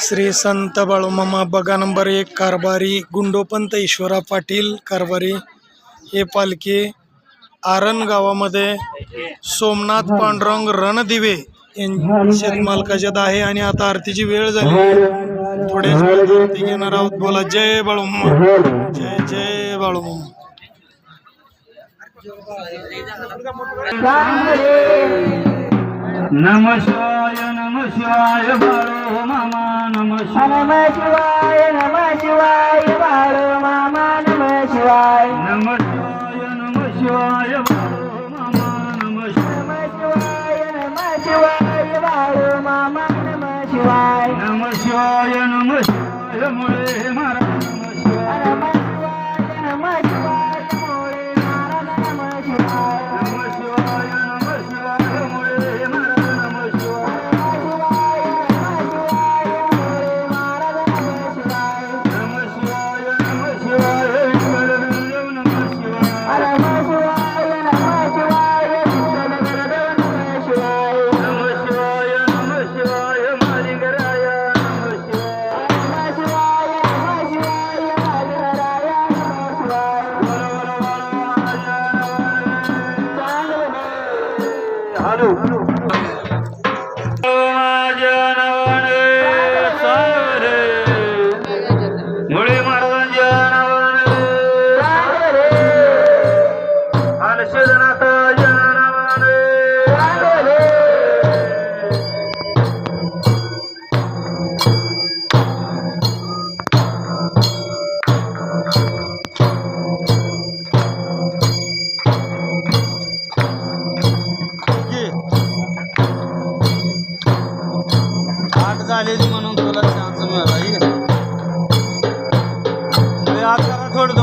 श्री संत बाळूमामा बगा नंबर 1 कारभारी गुंडोपंत ईश्वरा पाटील कारभारी हे पालखी आरण गावामध्ये सोमनाथ पांडुरंग रणदिवे शेतमालकाच्यात आहे आणि आता आरतीची वेळ झाली. थोड्याच वेळात आरती घेणार आहोत. बोला जय बाळूमामा, जय जय बाळूमामा. नम शिवाय बाळू मामा नम शिवाय बाळू मामा नम शिवाय बाळू मामा नम शिवाय बाळू मामा नम शिवाय मुळे मारा नम शिवाय झालेली म्हणून तुला चान्स मिळाला. थोडं थोडं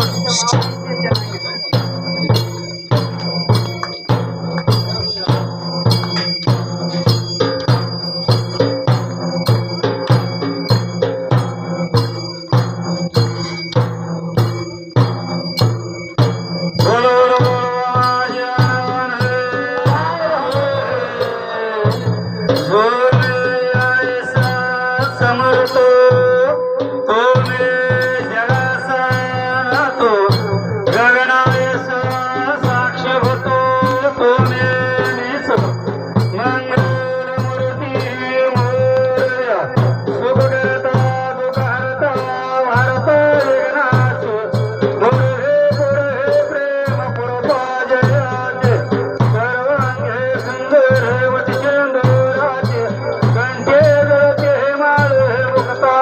कंठे जळते माळ मुक्ता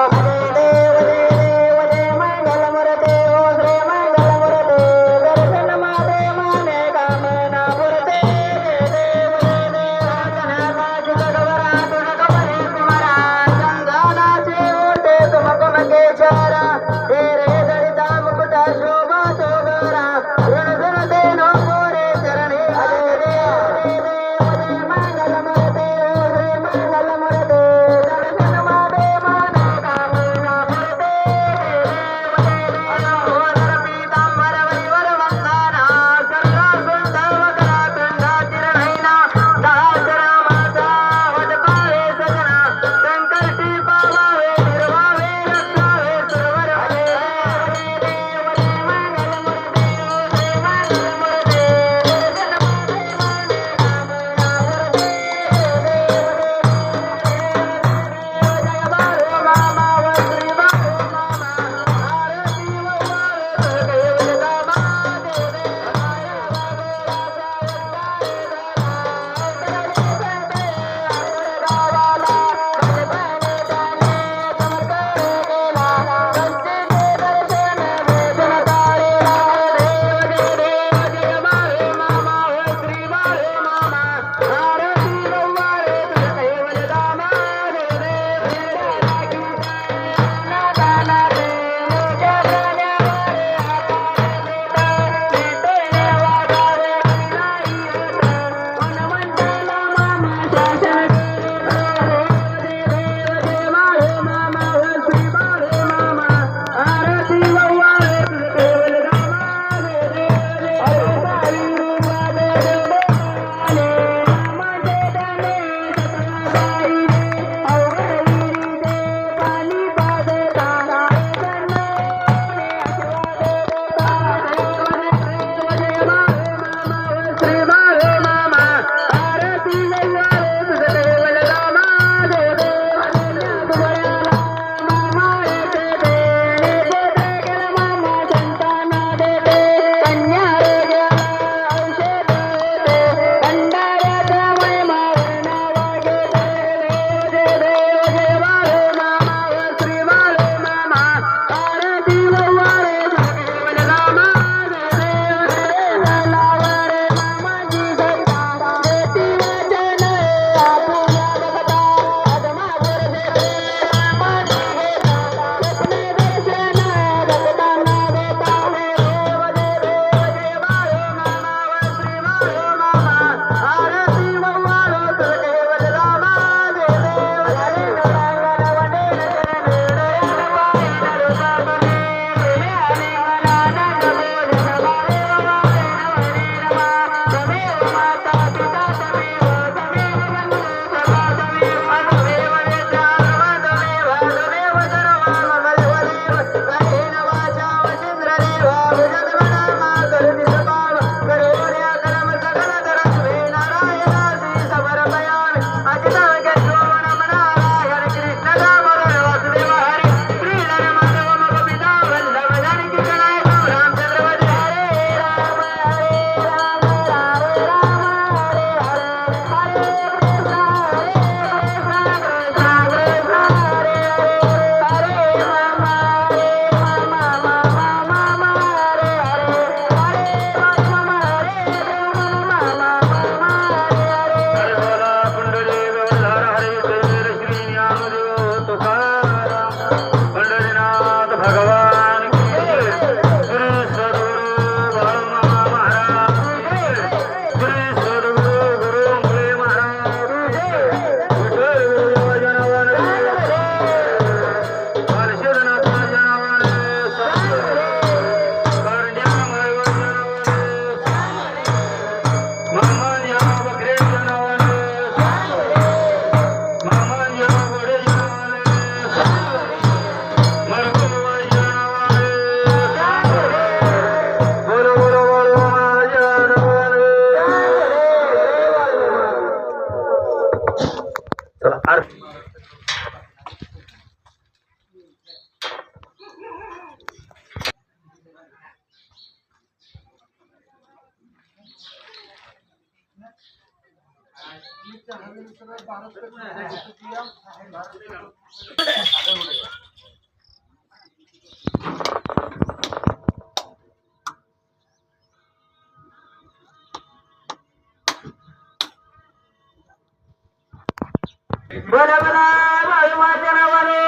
बोला बोला बाळूमाच्या नावाने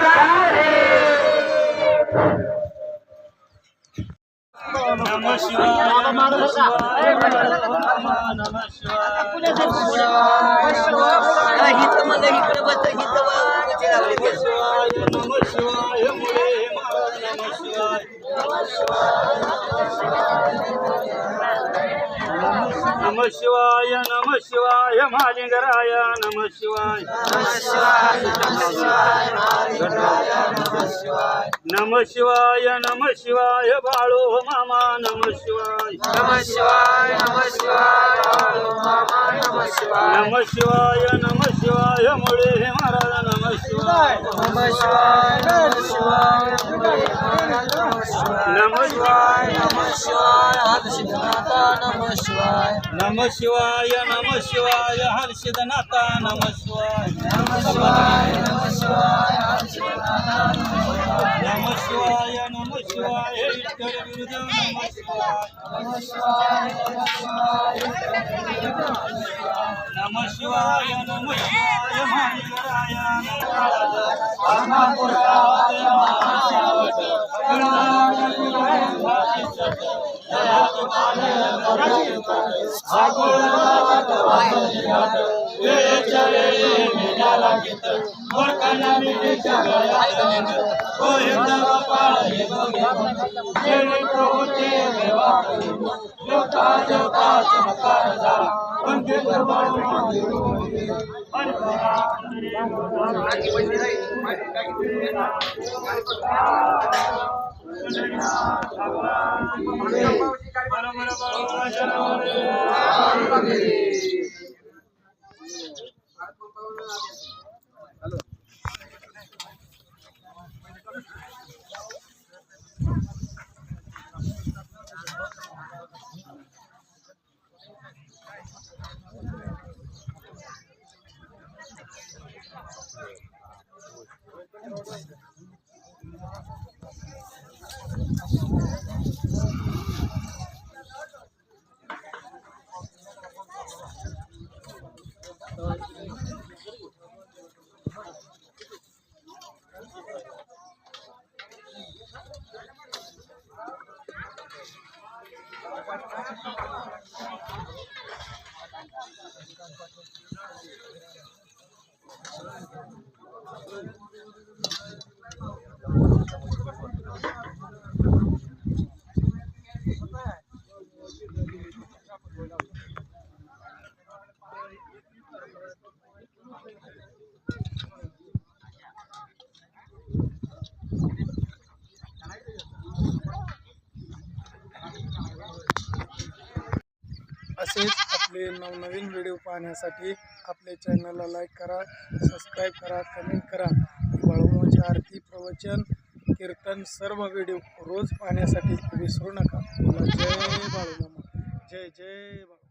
चाले. नमः शिवाय नमः शिवाय नमः शिवाय नमः शिवाय मुळे नमः शिवाय नमः शिवाय नमः शिवाय महालिंगराय नमः शिवाय नमः शिवाय नमः शिवाय बाळू मामा नमः शिवाय नमः शिवाय नमः शिवाय मुळे महाराज नमः शिवाय नमः शिवाय नमः शिवाय नमः शिवाय नमः शिवाय हर्षिदनाथा नमः शिवाय नमः शिवाय नमः शिवाय विठ्ठल गुरुदेव नमः शिवाय नमः शिवाय महालिंगराय असेच आपले नवनवीन व्हिडिओ पाहण्यासाठी आपले चॅनलला लाईक करा, सबस्क्राईब करा, कमेंट करा. बाळूमामाची आरती, प्रवचन, कीर्तन सर्व व्हिडिओ रोज पाहण्यासाठी विसरू नका. जय बाळूमामा, जय जय बाळू.